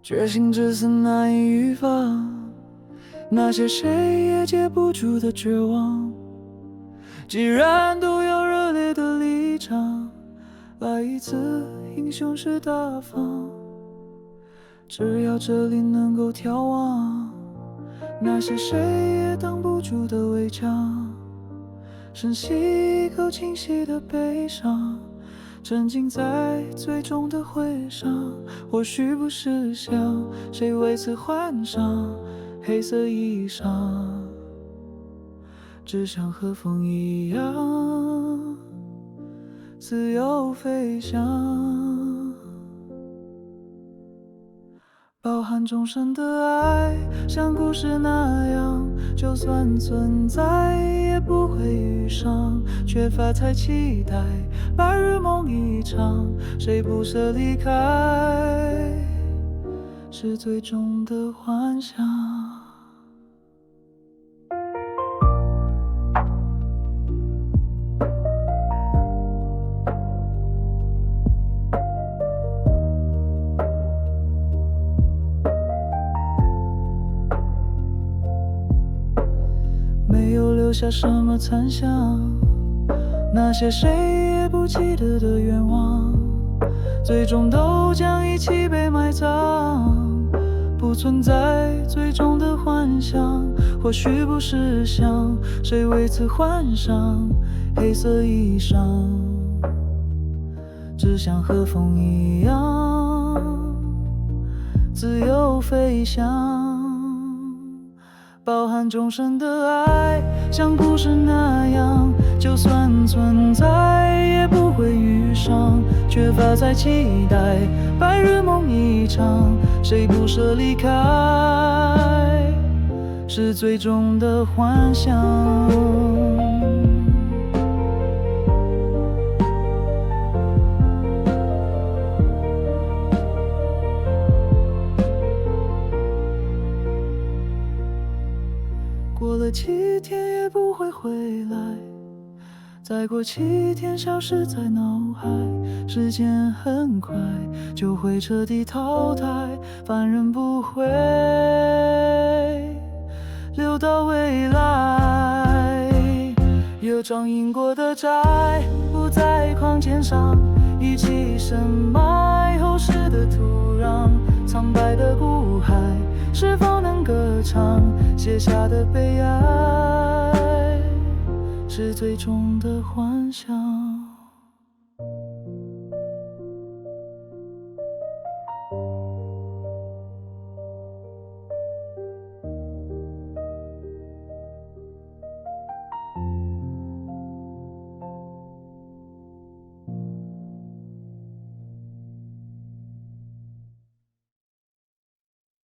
决心至死难以预防，那些谁也解不住的绝望。既然都有热烈的立场，来一次英雄式大方。只要这里能够眺望，那些谁也挡不住的围墙。深吸一口清晰的悲伤，沉浸在最终的会上。或许不是想谁为此换上黑色衣裳，只想和风一样自由飞翔。饱含众生的爱，像故事那样，就算存在也不会遇上。缺乏才期待，白日梦一场，谁不舍离开，是最终的幻想。没有留下什么残响，那些谁也不记得的愿望，最终都将一起被埋葬。不存在最终的幻想，或许不是想谁为此换上黑色衣裳，只想和风一样自由飞翔。饱含众生的爱，像故事那样，就算存在也不会遇上。缺乏在期待，白日梦一场，谁不舍离开，是最终的幻想。过了7天也不会回来，再过7天消失在脑海。时间很快就会彻底淘汰，凡人不会留到未来。有张因果的债不在框签上，一起深埋后世的土壤。苍白的骨骸是否能歌唱？写下的悲哀是最终的幻想。